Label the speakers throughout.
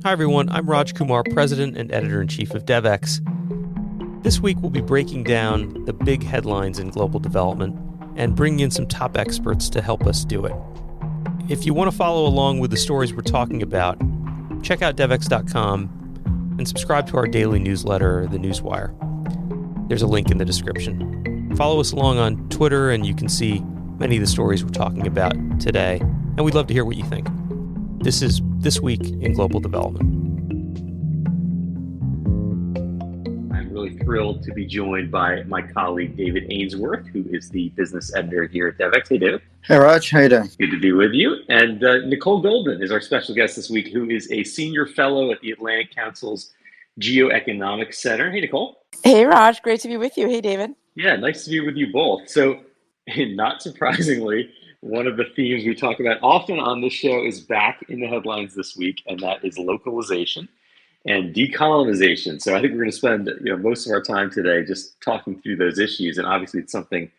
Speaker 1: Hi everyone, I'm Raj Kumar, President and Editor-in-Chief of DevX. This week we'll be breaking down the big headlines in global development and bringing in some top experts to help us do it. If you want to follow along with the stories we're talking about, check out devx.com and subscribe to our daily newsletter, The Newswire. There's a link in the description. Follow us along on Twitter and you can see many of the stories we're talking about today, and we'd love to hear what you think. This is This Week in Global Development.
Speaker 2: I'm really thrilled to be joined by my colleague, David Ainsworth, who is the business editor here at DevX. Hey, David.
Speaker 3: Hey, Raj. How you doing?
Speaker 2: Good to be with you. And Nicole Goldman is our special guest this week, who is a senior fellow at the Atlantic Council's Geoeconomics Center. Hey, Nicole.
Speaker 4: Hey, Raj. Great to be with you. Hey, David.
Speaker 2: Yeah, nice to be with you both. So, not surprisingly, one of the themes we talk about often on this show is back in the headlines this week, and that is localization and decolonization. So I think we're going to spend most of our time today just talking through those issues. And obviously it's something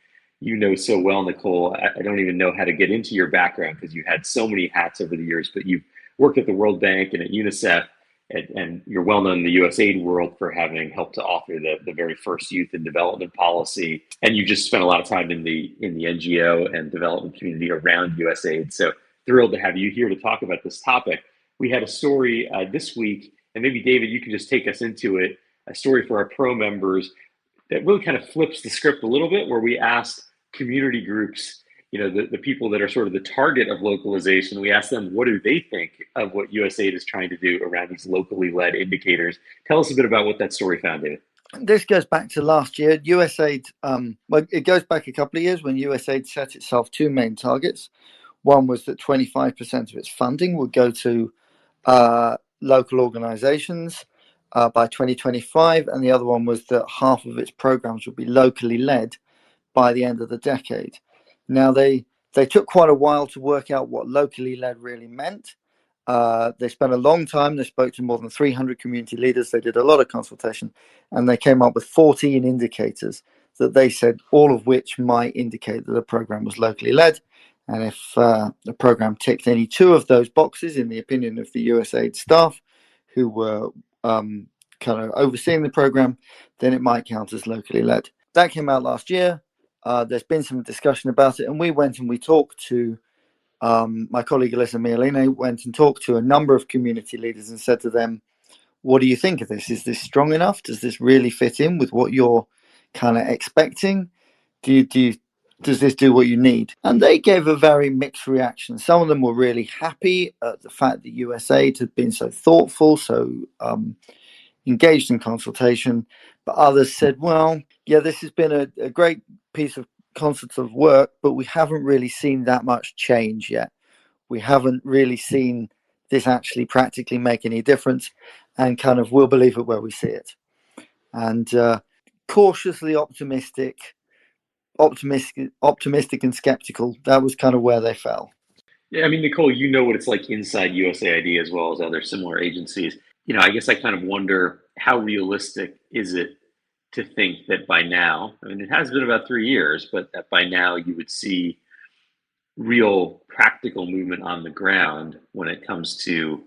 Speaker 2: you know so well, Nicole. I don't even know how to get into your background because you've had so many hats over the years, but you've worked at the World Bank and at UNICEF, and you're well known in the USAID world for having helped to author the very first youth and development policy. And you just spent a lot of time in the NGO and development community around USAID. So thrilled to have you here to talk about this topic. We had a story this week, and maybe David, you can just take us into it, a story for our pro members that really kind of flips the script a little bit, where we asked community groups, the people that are sort of the target of localization, we asked them, what do they think of what USAID is trying to do around these locally led indicators? Tell us a bit about what that story found, David.
Speaker 3: This goes back to last year. USAID, it goes back a couple of years when USAID set itself two main targets. One was that 25% of its funding would go to local organizations by 2025, and the other one was that half of its programs would be locally led by the end of the decade. Now, they took quite a while to work out what locally led really meant. They spent a long time. They spoke to more than 300 community leaders. They did a lot of consultation, and they came up with 14 indicators that they said, all of which might indicate that a program was locally led. And if the program ticked any two of those boxes, in the opinion of the USAID staff who were kind of overseeing the program, then it might count as locally led. That came out last year. There's been some discussion about it, and we went and we talked to my colleague Alyssa Mialine went and talked to a number of community leaders and said to them, what do you think of this? Is this strong enough? Does this really fit in with what you're kind of expecting? Does this do what you need? And they gave a very mixed reaction. Some of them were really happy at the fact that USAID had been so thoughtful, so engaged in consultation, but others said, well, yeah, this has been a great piece of consultative work, but we haven't really seen that much change yet. We haven't really seen this actually practically make any difference, and kind of we'll believe it where we see it. And cautiously optimistic and skeptical, that was kind of where they fell.
Speaker 2: Yeah, I mean, Nicole, you know what it's like inside USAID as well as other similar agencies. I guess I kind of wonder, how realistic is it to think that by now, I mean, it has been about 3 years, but that by now you would see real practical movement on the ground when it comes to,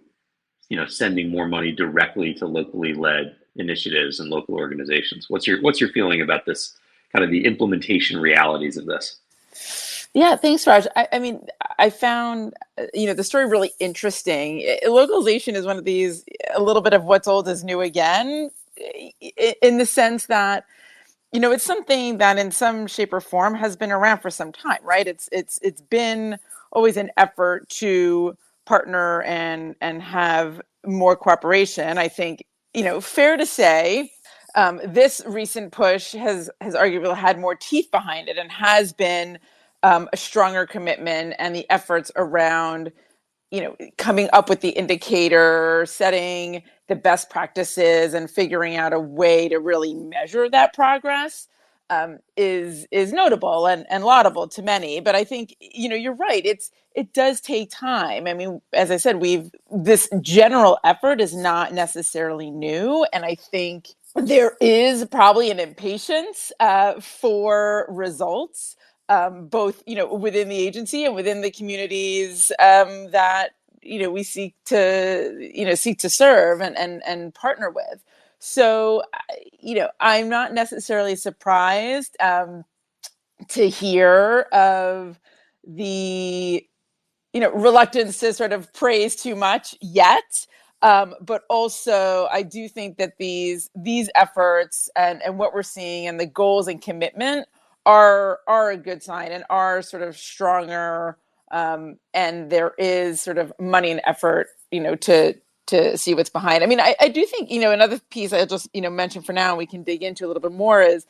Speaker 2: sending more money directly to locally led initiatives and local organizations. What's your feeling about this, kind of the implementation realities of this?
Speaker 4: Yeah, thanks, Raj. I mean, I found, the story really interesting. Localization is one of these, a little bit of what's old is new again, in the sense that, it's something that in some shape or form has been around for some time, right? It's been always an effort to partner and have more cooperation. I think, fair to say, this recent push has arguably had more teeth behind it and has been a stronger commitment, and the efforts around, coming up with the indicator, setting the best practices, and figuring out a way to really measure that progress is notable and laudable to many. But I think, you're right. It does take time. I mean, as I said, this general effort is not necessarily new, and I think there is probably an impatience for results, both within the agency and within the communities that we seek to serve and partner with. So, I'm not necessarily surprised to hear of the reluctance to sort of praise too much yet. But also, I do think that these efforts and what we're seeing and the goals and commitment are a good sign and are sort of stronger. And there is sort of money and effort, to see what's behind. I mean, I do think, another piece I'll just, mention for now, and we can dig into a little bit more is,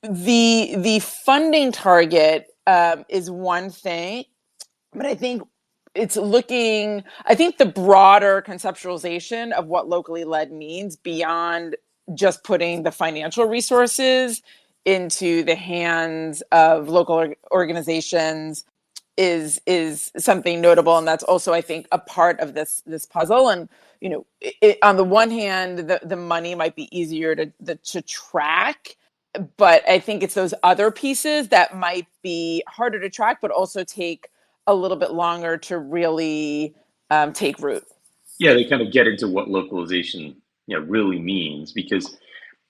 Speaker 4: the funding target is one thing, but I think the broader conceptualization of what locally led means beyond just putting the financial resources into the hands of local organizations is something notable. And that's also, I think, a part of this puzzle. And, on the one hand, the money might be easier to track, but I think it's those other pieces that might be harder to track, but also take a little bit longer to really take root.
Speaker 2: Yeah, they kind of get into what localization really means, because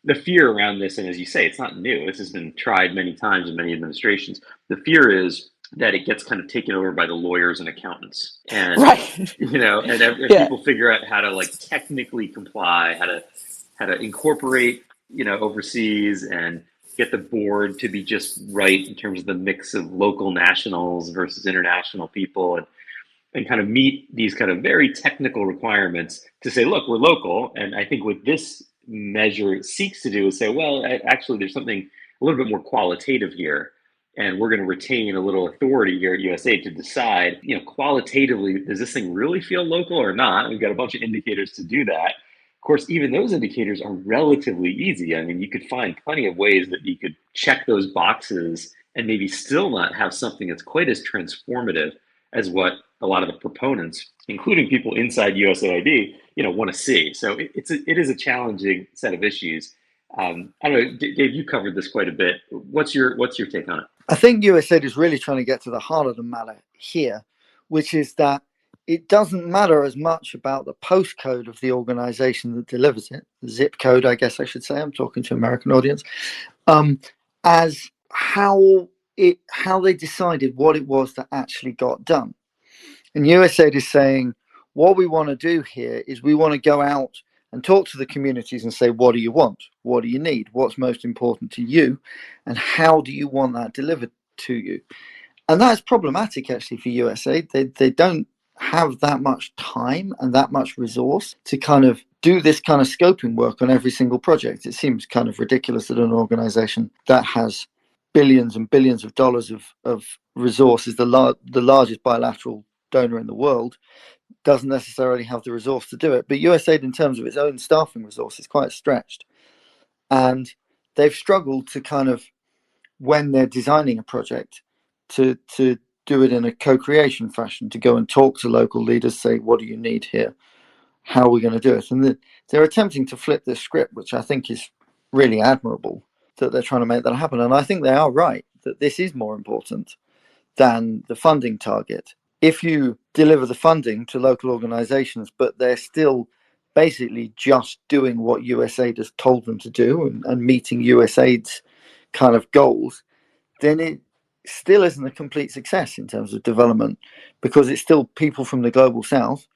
Speaker 2: the fear around this, and as you say, it's not new. This has been tried many times in many administrations. The fear is that it gets kind of taken over by the lawyers and accountants, and
Speaker 4: right.
Speaker 2: And people figure out how to like technically comply, how to incorporate overseas and get the board to be just right in terms of the mix of local nationals versus international people, and kind of meet these kind of very technical requirements to say, look, we're local. And I think what this measure seeks to do is say, well, actually, there's something a little bit more qualitative here. And we're going to retain a little authority here at USAID to decide, qualitatively, does this thing really feel local or not? We've got a bunch of indicators to do that. Of course, even those indicators are relatively easy. I mean, you could find plenty of ways that you could check those boxes and maybe still not have something that's quite as transformative as what a lot of the proponents, including people inside USAID, want to see. So it is a challenging set of issues. I don't know, Dave, you covered this quite a bit. What's your take on it?
Speaker 3: I think USAID is really trying to get to the heart of the matter here, which is that it doesn't matter as much about the postcode of the organization that delivers it, the zip code, I guess I should say, I'm talking to an American audience, as how they decided what it was that actually got done. And USAID is saying, what we want to do here is we want to go out and talk to the communities and say, what do you want? What do you need? What's most important to you? And how do you want that delivered to you? And that's problematic, actually, for USAID. They don't have that much time and that much resource to kind of do this kind of scoping work on every single project. It seems kind of ridiculous that an organization that has billions and billions of dollars of resources, the largest bilateral donor in the world, doesn't necessarily have the resource to do it. But USAID, in terms of its own staffing resource, is quite stretched. And they've struggled to kind of, when they're designing a project, to do it in a co-creation fashion, to go and talk to local leaders, say, what do you need here? How are we going to do it? And they're attempting to flip this script, which I think is really admirable, that they're trying to make that happen. And I think they are right, that this is more important than the funding target. If you deliver the funding to local organizations, but they're still basically just doing what USAID has told them to do and meeting USAID's kind of goals, then it still isn't a complete success in terms of development, because it's still people from the global south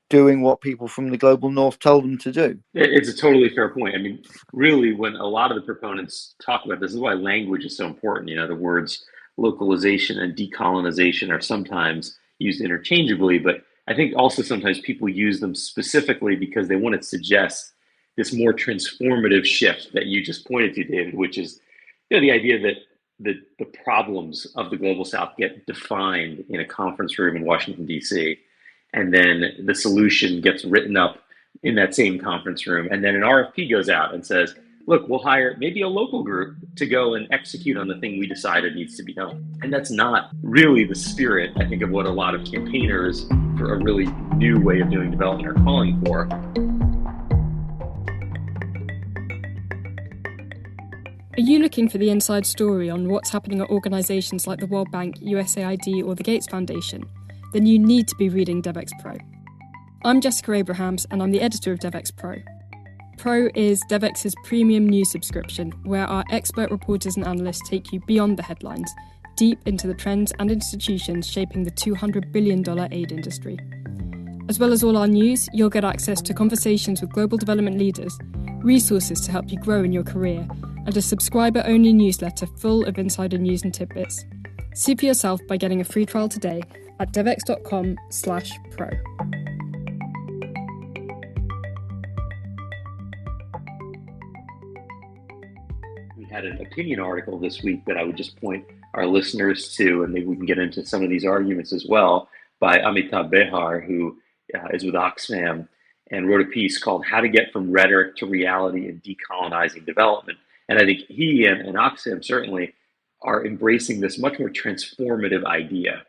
Speaker 3: doing what people from the global north told them to do.
Speaker 2: It's a totally fair point. I mean, really, when a lot of the proponents talk about this is why language is so important. The words localization and decolonization are sometimes used interchangeably, but I think also sometimes people use them specifically because they want to suggest this more transformative shift that you just pointed to, David, which is the idea that the problems of the global south get defined in a conference room in Washington, D.C., and then the solution gets written up in that same conference room, and then an RFP goes out and says, look, we'll hire maybe a local group to go and execute on the thing we decided needs to be done. And that's not really the spirit, I think, of what a lot of campaigners for a really new way of doing development are calling for.
Speaker 5: Are you looking for the inside story on what's happening at organisations like the World Bank, USAID or the Gates Foundation? then you need to be reading DevEx Pro. I'm Jessica Abrahams and I'm the editor of DevEx Pro. Pro is DevEx's premium news subscription, where our expert reporters and analysts take you beyond the headlines, deep into the trends and institutions shaping the $200 billion aid industry. As well as all our news, you'll get access to conversations with global development leaders, resources to help you grow in your career, and a subscriber-only newsletter full of insider news and tidbits. See for yourself by getting a free trial today at devex.com/pro.
Speaker 2: We had an opinion article this week that I would just point our listeners to, and maybe we can get into some of these arguments as well, by Amitabh Behar, who is with Oxfam, and wrote a piece called How to Get from Rhetoric to Reality in Decolonizing Development. And I think he and Oxfam certainly are embracing this much more transformative idea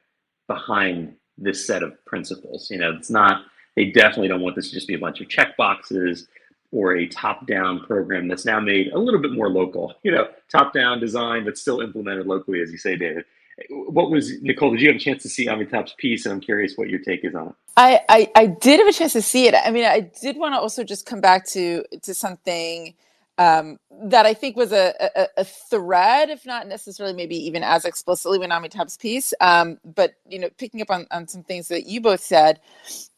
Speaker 2: behind this set of principles. It's not, they definitely don't want this to just be a bunch of check boxes or a top-down program that's now made a little bit more local, top-down design, but still implemented locally, as you say, David. Nicole, did you have a chance to see Amitabh's piece? And I'm curious what your take is on it.
Speaker 4: I did have a chance to see it. I mean, I did want to also just come back to something that I think was a thread, if not necessarily maybe even as explicitly in Amitabh's piece. But, picking up on some things that you both said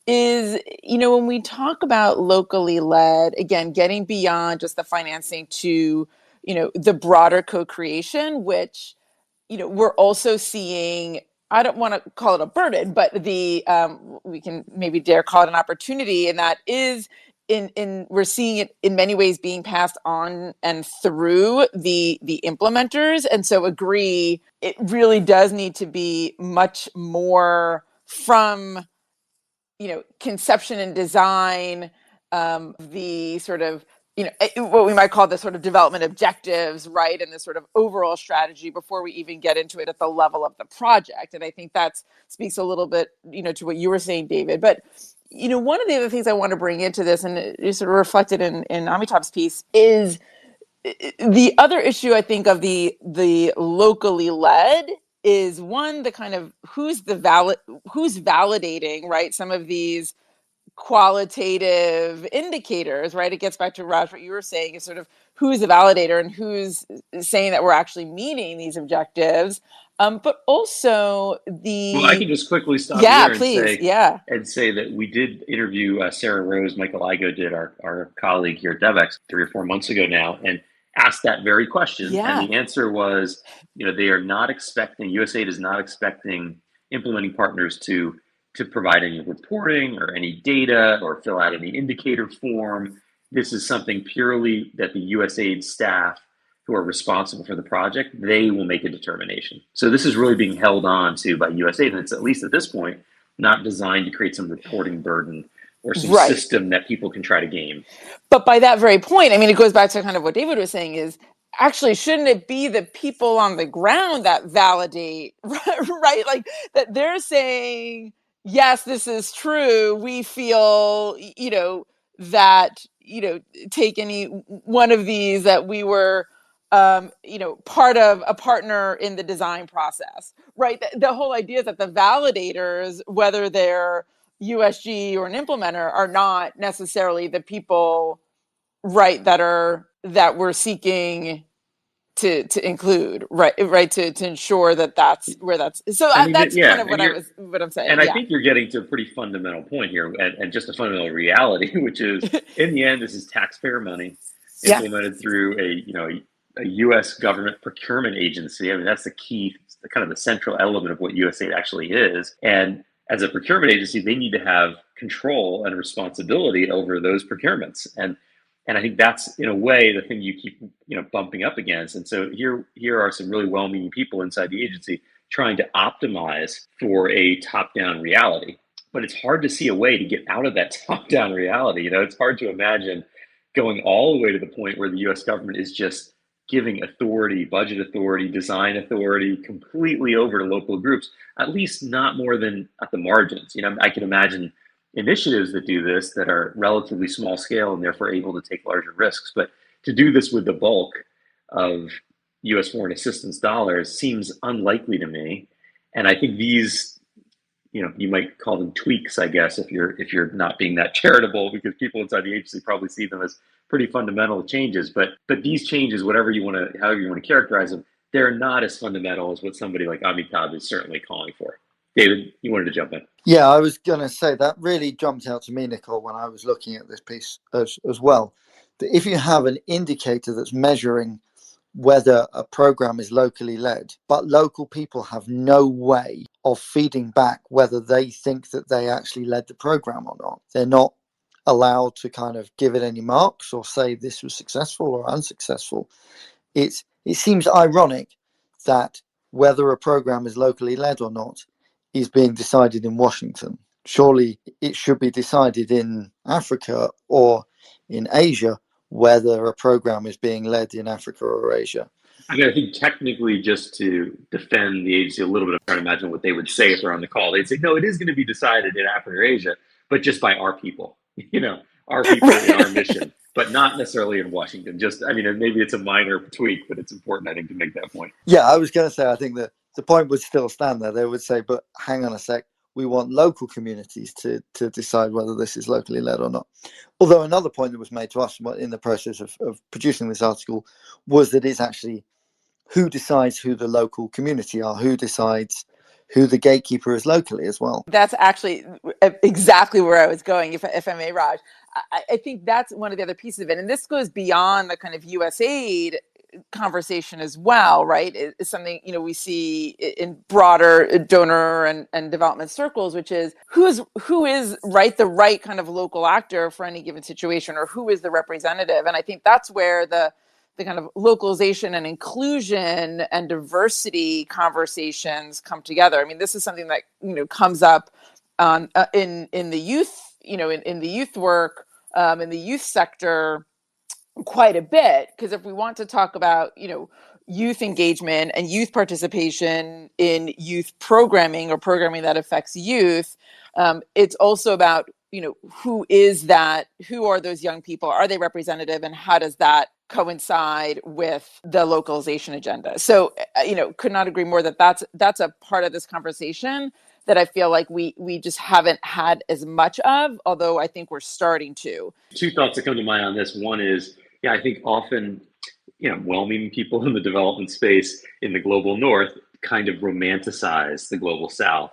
Speaker 4: is, when we talk about locally led, again, getting beyond just the financing to, the broader co-creation, which, we're also seeing, I don't want to call it a burden, but we can maybe dare call it an opportunity. And that is we're seeing it in many ways being passed on and through the implementers. And so agree, it really does need to be much more from, conception and design, the sort of, what we might call the sort of development objectives, right? And the sort of overall strategy before we even get into it at the level of the project. And I think that speaks a little bit, to what you were saying, David. But, one of the other things I want to bring into this, and it sort of reflected in Amitabh's piece, is the other issue, I think, of the locally led is one, the kind of who's validating, right? Some of these qualitative indicators, right? It gets back to Raj, what you were saying is sort of who's the validator and who's saying that we're actually meeting these objectives. But also
Speaker 2: Well, I can just quickly stop
Speaker 4: here
Speaker 2: please. And say that we did interview Sarah Rose, Michael Igo did, our colleague here at DevEx 3 or 4 months ago now, and asked that very question. And the answer was, they are not expecting, USAID is not expecting implementing partners to provide any reporting or any data or fill out any indicator form. This is something purely that the USAID staff who are responsible for the project, they will make a determination. So this is really being held on to by USAID, and it's, at least at this point, not designed to create some reporting burden or some system that people can try to game.
Speaker 4: But by that very point, I mean, it goes back to kind of what David was saying is, actually, shouldn't it be the people on the ground that validate, right? Like that they're saying, yes, this is true. We feel, that, take any one of these that we were, part of a partner in the design process, right? The whole idea is that the validators, whether they're USG or an implementer, are not necessarily the people, right, that we're seeking to include, right, to ensure that's where that's. So that's kind of what I'm saying.
Speaker 2: And I think you're getting to a pretty fundamental point here, and just a fundamental reality, which is, in the end, this is taxpayer money implemented through a U.S. government procurement agency. I mean, that's the key, kind of the central element of what USAID actually is. And as a procurement agency, they need to have control and responsibility over those procurements. And I think that's, in a way, the thing you keep, bumping up against. And so here are some really well-meaning people inside the agency trying to optimize for a top-down reality. But it's hard to see a way to get out of that top-down reality. It's hard to imagine going all the way to the point where the U.S. government is just giving authority, budget authority, design authority completely over to local groups, at least not more than at the margins. I can imagine initiatives that do this that are relatively small scale and therefore able to take larger risks. But to do this with the bulk of U.S. foreign assistance dollars seems unlikely to me. And I think these you might call them tweaks, I guess, if you're not being that charitable, because people inside the agency probably see them as pretty fundamental changes. But these changes, however you want to characterize them, they're not as fundamental as what somebody like Amitabh is certainly calling for. David, you wanted to jump in.
Speaker 3: Yeah, I was going to say that really jumped out to me, Nicole, when I was looking at this piece as well. That if you have an indicator that's measuring whether a program is locally led, but local people have no way of feeding back whether they think that they actually led the program or not. They're not allowed to kind of give it any marks or say this was successful or unsuccessful. It seems ironic that whether a program is locally led or not is being decided in Washington. Surely it should be decided in Africa or in Asia whether a program is being led in Africa or Asia.
Speaker 2: I mean, I think technically, just to defend the agency a little bit, I'm trying to imagine what they would say if they're on the call. They'd say, no, it is going to be decided in Africa or Asia, but just by our people, our people in our mission, but not necessarily in Washington. Maybe it's a minor tweak, but it's important, I think, to make that point.
Speaker 3: Yeah, I was going to say, I think that the point would still stand there. They would say, but hang on a sec, we want local communities to decide whether this is locally led or not. Although another point that was made to us in the process of producing this article was that it's actually who decides who the local community are, who decides who the gatekeeper is locally as well.
Speaker 4: That's actually exactly where I was going, if I may, Raj. I think that's one of the other pieces of it. And this goes beyond the kind of USAID conversation as well, right? It's something, we see in broader donor and development circles, which is who is the right kind of local actor for any given situation, or who is the representative. And I think that's where the kind of localization and inclusion and diversity conversations come together. I mean, this is something that, comes up in the youth, in the youth work, in the youth sector quite a bit, because if we want to talk about, youth engagement and youth participation in youth programming or programming that affects youth, it's also about, who are those young people? Are they representative? And how does that coincide with the localization agenda? So, could not agree more that that's a part of this conversation that I feel like we just haven't had as much of, although I think we're starting to.
Speaker 2: Two thoughts that come to mind on this. One is, I think often, well-meaning people in the development space in the global north kind of romanticize the global south.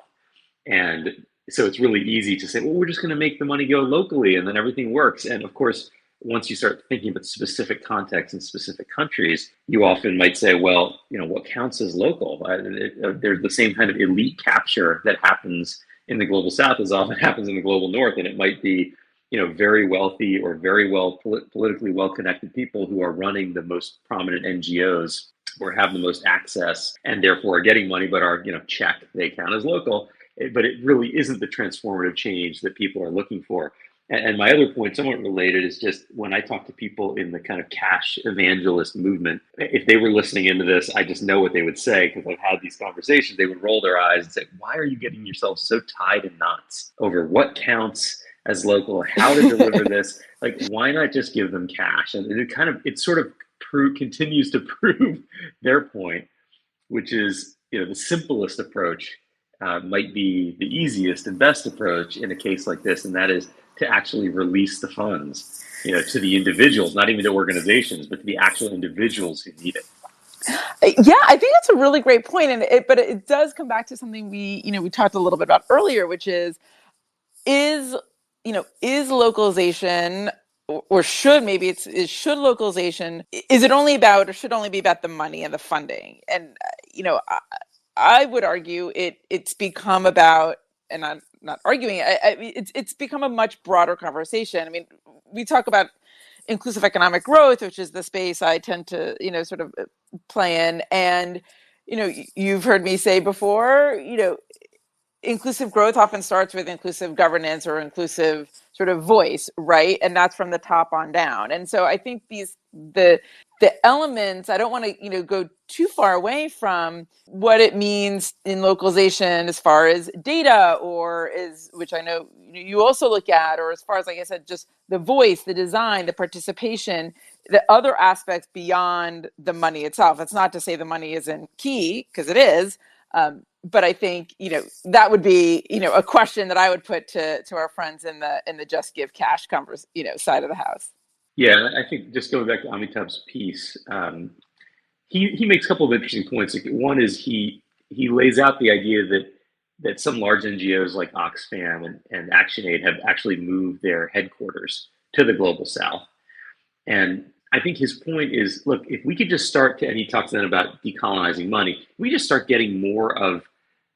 Speaker 2: And so it's really easy to say, well, we're just going to make the money go locally and then everything works. And of course, once you start thinking about specific contexts and specific countries, you often might say, well, what counts as local? There's the same kind of elite capture that happens in the global south as often happens in the global north. And it might be, very wealthy or very politically well-connected people who are running the most prominent NGOs or have the most access and therefore are getting money, but are, check, they count as local. But it really isn't the transformative change that people are looking for. And my other point, somewhat related, is just when I talk to people in the kind of cash evangelist movement, if they were listening into this, I just know what they would say, because I've had these conversations. They would roll their eyes and say, why are you getting yourself so tied in knots over what counts as local, how to deliver this? Like, why not just give them cash? And it sort of continues to prove their point, which is, the simplest approach might be the easiest and best approach in a case like this, and that is to actually release the funds, to the individuals, not even to organizations, but to the actual individuals who need it.
Speaker 4: Yeah, I think that's a really great point, but it does come back to something we talked a little bit about earlier, which is localization, or should localization, is it only about, or should only be about the money and the funding? And I would argue it's become about, and I'm not arguing, it's become a much broader conversation. I mean, we talk about inclusive economic growth, which is the space I tend to, sort of play in. And, you've heard me say before, inclusive growth often starts with inclusive governance or inclusive sort of voice, right? And that's from the top on down. And so I think the elements, I don't want to, go too far away from what it means in localization as far as data, which I know you also look at, or as far as, like I said, just the voice, the design, the participation, the other aspects beyond the money itself. It's not to say the money isn't key, because it is, but I think, that would be, a question that I would put to our friends in the Just Give Cash side of the house.
Speaker 2: Yeah, I think just going back to Amitabh's piece, he makes a couple of interesting points. Like, one is he lays out the idea that some large NGOs like Oxfam and ActionAid have actually moved their headquarters to the Global South. And I think his point is, look, if we could just start to, and he talks then about decolonizing money, we just start getting more of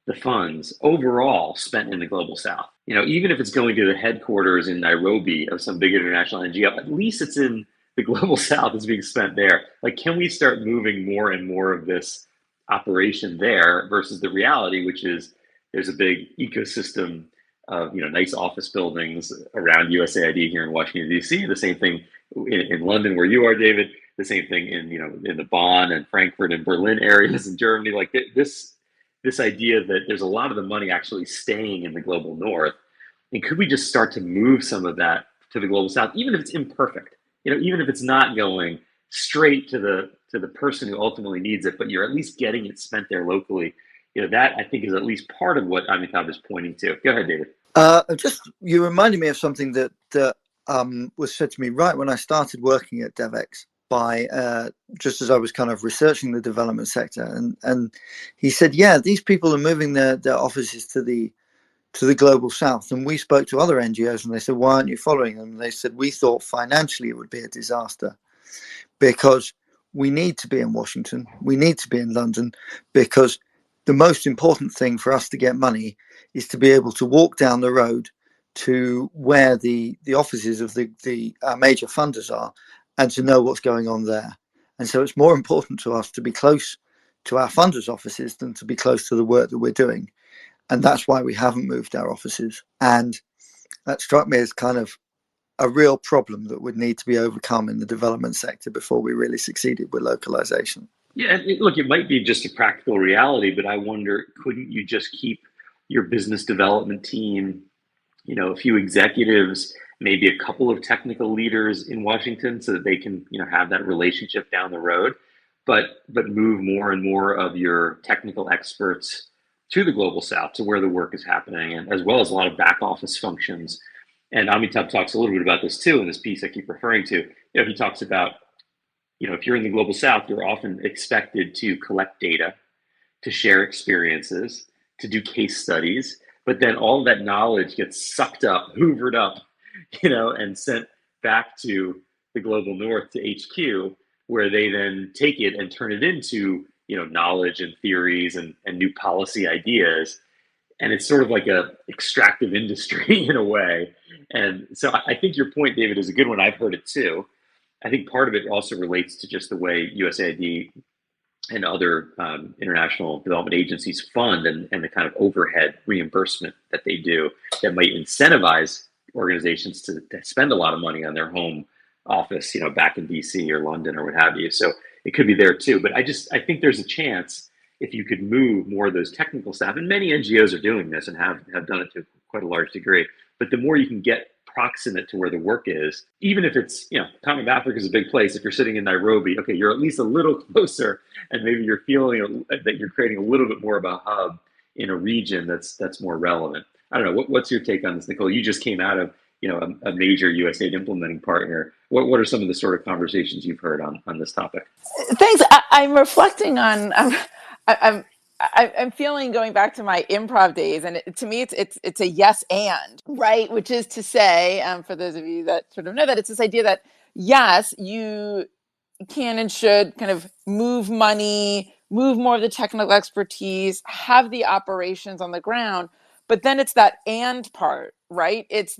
Speaker 2: the funds overall spent in the Global South. Even if it's going to the headquarters in Nairobi of some big international NGO, at least it's in the Global South. It's being spent there. Like, can we start moving more and more of this operation there versus the reality, which is there's a big ecosystem of nice office buildings around USAID here in Washington D.C. The same thing in London, where you are, David. The same thing in the Bonn and Frankfurt and Berlin areas in Germany. Like this idea that there's a lot of the money actually staying in the global north. And could we just start to move some of that to the global south, even if it's imperfect, even if it's not going straight to the person who ultimately needs it, but you're at least getting it spent there locally. That I think is at least part of what Amitabh is pointing to. Go ahead, David.
Speaker 3: You reminded me of something that was said to me right when I started working at DevEx by just as I was kind of researching the development sector, and he said, yeah, these people are moving their offices to the global south, and we spoke to other NGOs and they said, why aren't you following them? And they said, we thought financially it would be a disaster because we need to be in Washington, we need to be in London, because the most important thing for us to get money is to be able to walk down the road to where the offices of the major funders are and to know what's going on there. And so it's more important to us to be close to our funders' offices than to be close to the work that we're doing. And that's why we haven't moved our offices. And that struck me as kind of a real problem that would need to be overcome in the development sector before we really succeeded with localization.
Speaker 2: Yeah, look, it might be just a practical reality, but I wonder, couldn't you just keep your business development team, a few executives, maybe a couple of technical leaders in Washington so that they can, have that relationship down the road, but move more and more of your technical experts to the global south, to where the work is happening, and as well as a lot of back office functions. And Amitabh talks a little bit about this too in this piece I keep referring to. He talks about, if you're in the global south, you're often expected to collect data, to share experiences, to do case studies, but then all that knowledge gets sucked up, hoovered up, and sent back to the global north, to HQ, where they then take it and turn it into, knowledge and theories and new policy ideas. And it's sort of like a extractive industry in a way. And so I think your point, David, is a good one. I've heard it too. I think part of it also relates to just the way USAID and other international development agencies fund and the kind of overhead reimbursement that they do that might incentivize organizations to spend a lot of money on their home office, back in DC or London or what have you. So it could be there too. But I think there's a chance if you could move more of those technical staff, and many NGOs are doing this and have done it to quite a large degree, but the more you can get proximate to where the work is, even if it's, Time of Africa is a big place. If you're sitting in Nairobi, okay, you're at least a little closer, and maybe you're feeling that you're creating a little bit more of a hub in a region that's more relevant. I don't know. What's your take on this, Nicole? You just came out of, a major USAID implementing partner. What are some of the sort of conversations you've heard on this topic?
Speaker 4: Thanks. I'm reflecting on. I'm feeling going back to my improv days, and to me, it's a yes and, right? Which is to say, for those of you that sort of know that, it's this idea that yes, you can and should kind of move money, move more of the technical expertise, have the operations on the ground, but then it's that and part, right? It's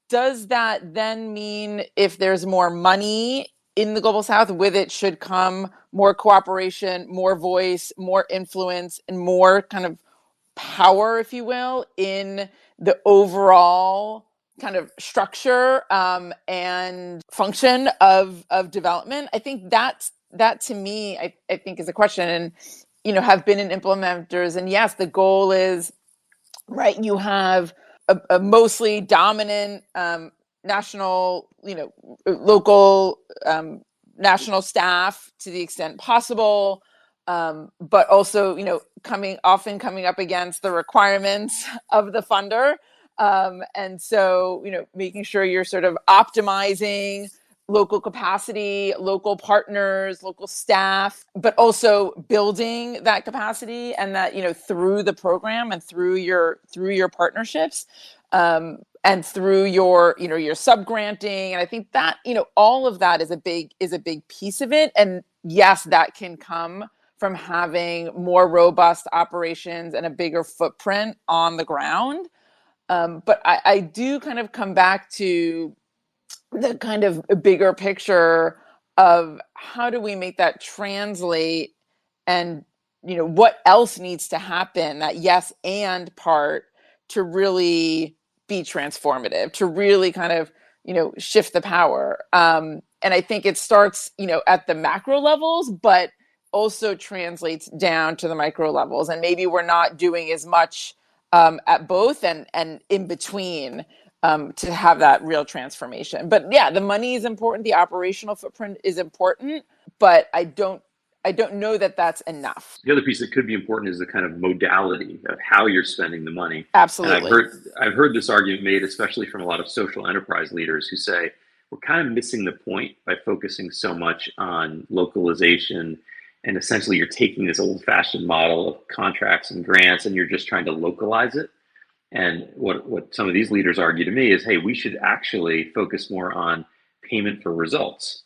Speaker 4: does that then mean if there's more money in the global south, with it should come more cooperation, more voice, more influence, and more kind of power, if you will, in the overall kind of structure and function of development? I think that to me, I think is a question, and have been in implementers, and yes, the goal is right. You have a mostly dominant national, local, national staff to the extent possible. but also, coming up against the requirements of the funder. And so, making sure you're sort of optimizing local capacity, local partners, local staff, but also building that capacity, and that, through the program and through your partnerships, and through your, your sub-granting. And I think that, all of that is a big piece of it. And yes, that can come from having more robust operations and a bigger footprint on the ground. But I do kind of come back to the kind of bigger picture of how do we make that translate, and what else needs to happen, that yes and part, to really be transformative, to really kind of shift the power. And I think it starts at the macro levels, but also translates down to the micro levels, and maybe we're not doing as much at both and in between, to have that real transformation. But yeah, the money is important, the operational footprint is important, but I don't know that that's enough.
Speaker 2: The other piece that could be important is the kind of modality of how you're spending the money.
Speaker 4: Absolutely.
Speaker 2: And I've heard this argument made, especially from a lot of social enterprise leaders, who say we're kind of missing the point by focusing so much on localization. And essentially, you're taking this old-fashioned model of contracts and grants, and you're just trying to localize it. And what some of these leaders argue to me is, hey, we should actually focus more on payment for results.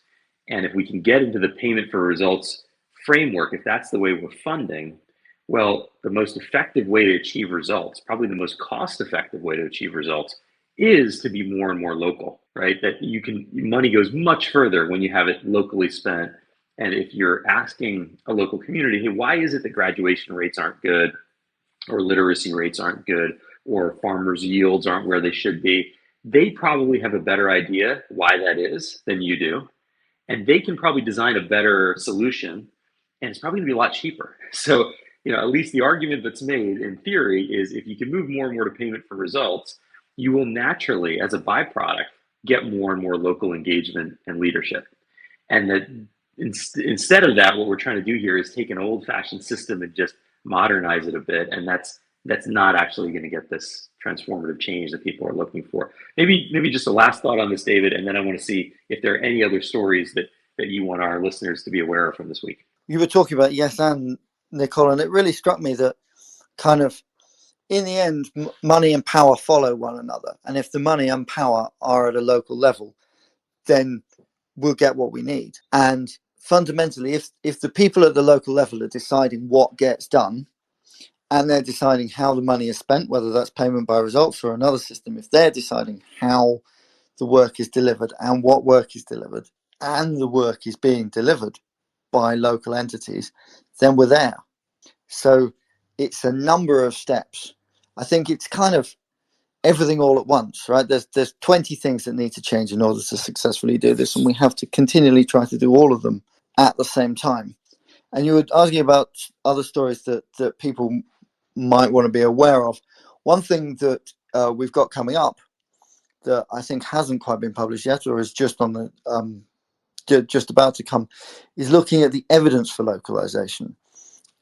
Speaker 2: And if we can get into the payment for results framework, if that's the way we're funding, well, the most effective way to achieve results, probably the most cost-effective way to achieve results, is to be more and more local, right? That money goes much further when you have it locally spent. And if you're asking a local community, hey, why is it that graduation rates aren't good, or literacy rates aren't good, or farmers' yields aren't where they should be, they probably have a better idea why that is than you do. And they can probably design a better solution, and it's probably gonna be a lot cheaper. So, at least the argument that's made in theory is, if you can move more and more to payment for results, you will naturally, as a byproduct, get more and more local engagement and leadership. And that instead of that, what we're trying to do here is take an old-fashioned system and just modernize it a bit, and that's not actually going to get this transformative change that people are looking for. Maybe just a last thought on this, David, and then I want to see if there are any other stories that you want our listeners to be aware of from this week.
Speaker 3: You were talking about yes and, Nicole, and it really struck me that kind of in the end, money and power follow one another. And if the money and power are at a local level, then we'll get what we need. And fundamentally, if the people at the local level are deciding what gets done, and they're deciding how the money is spent, whether that's payment by results or another system, if they're deciding how the work is delivered and what work is delivered, and the work is being delivered by local entities, then we're there. So it's a number of steps. I think it's kind of everything all at once, right? There's 20 things that need to change in order to successfully do this, and we have to continually try to do all of them at the same time. And you were asking about other stories that people might want to be aware of. One thing that we've got coming up that I think hasn't quite been published yet, or is just on the just about to come, is looking at the evidence for localization,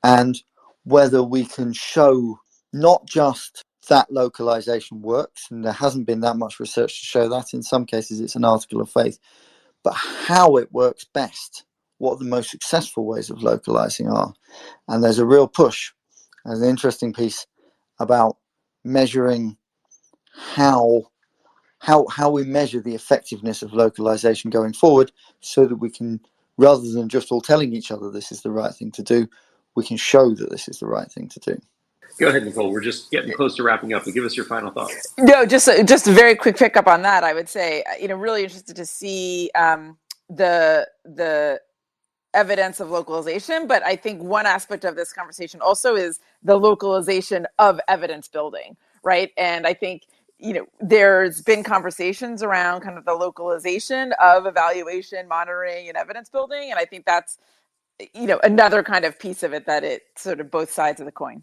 Speaker 3: and whether we can show not just that localization works, and there hasn't been that much research to show that. In some cases it's an article of faith, but how it works best, what the most successful ways of localizing are. And there's a real push. There's an interesting piece about measuring how we measure the effectiveness of localization going forward, so that we can, rather than just all telling each other this is the right thing to do, we can show that this is the right thing to do.
Speaker 2: Go ahead, Nicole. We're just getting close to wrapping up, but give us your final thoughts.
Speaker 4: No, just a very quick pickup on that. I would say, really interested to see the evidence of localization, but I think one aspect of this conversation also is the localization of evidence building, right? And I think there's been conversations around kind of the localization of evaluation, monitoring, and evidence building, and I think that's another kind of piece of it, that it's sort of both sides of the coin.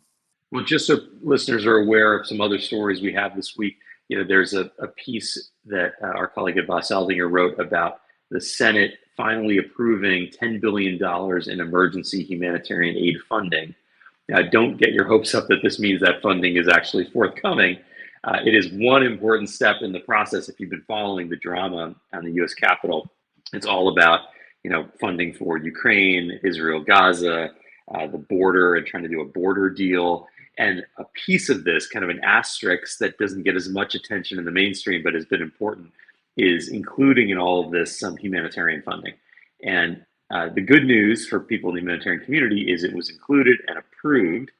Speaker 2: Well, just so listeners are aware of some other stories we have this week, there's a piece that our colleague at Voss Eldinger wrote about the Senate finally approving $10 billion in emergency humanitarian aid funding. Now, don't get your hopes up that this means that funding is actually forthcoming. It is one important step in the process. If you've been following the drama on the U.S. Capitol, it's all about funding for Ukraine, Israel, Gaza, the border, and trying to do a border deal. And a piece of this, kind of an asterisk that doesn't get as much attention in the mainstream, but has been important, is including in all of this some humanitarian funding. And the good news for people in the humanitarian community is it was included and approved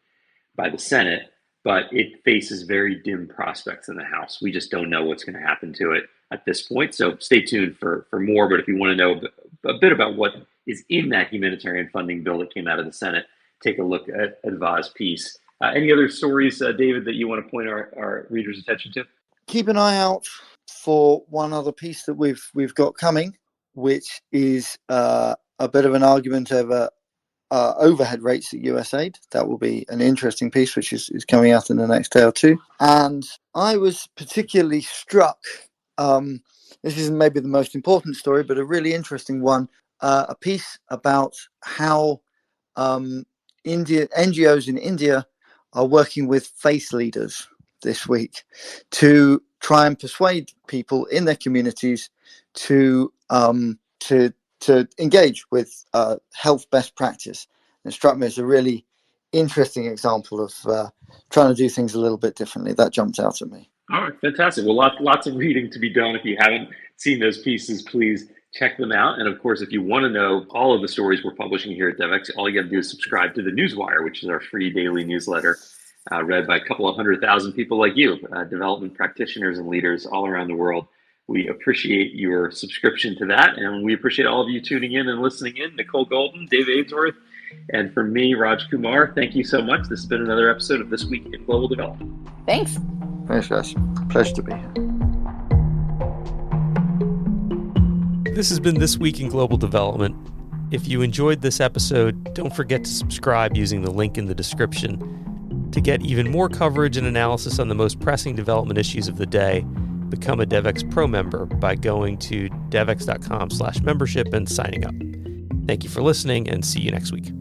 Speaker 2: by the Senate, but it faces very dim prospects in the House. We just don't know what's going to happen to it at this point. So stay tuned for more. But if you want to know a bit about what is in that humanitarian funding bill that came out of the Senate, take a look at Adva's piece. Any other stories, David, that you want to point our readers' attention to?
Speaker 3: Keep an eye out for one other piece that we've got coming, which is a bit of an argument over overhead rates at USAID. That will be an interesting piece, which is coming out in the next day or two. And I was particularly struck, this isn't maybe the most important story, but a really interesting one, a piece about how NGOs in India are working with faith leaders this week to try and persuade people in their communities to engage with health best practice. And it struck me as a really interesting example of trying to do things a little bit differently. That jumped out at me.
Speaker 2: All right, fantastic. Well, lots of reading to be done. If you haven't seen those pieces, please check them out. And of course, if you want to know all of the stories we're publishing here at DevX, all you got to do is subscribe to the Newswire, which is our free daily newsletter read by a couple of 100,000 people like you, development practitioners and leaders all around the world. We appreciate your subscription to that, and we appreciate all of you tuning in and listening in. Nicole Golden, Dave Ainsworth, and for me, Raj Kumar, thank you so much. This has been another episode of This Week in Global Development.
Speaker 4: Thanks.
Speaker 3: Thanks, guys. Pleasure to be here.
Speaker 1: This has been This Week in Global Development. If you enjoyed this episode, don't forget to subscribe using the link in the description. To get even more coverage and analysis on the most pressing development issues of the day, become a DevX Pro member by going to devx.com/membership and signing up. Thank you for listening, and see you next week.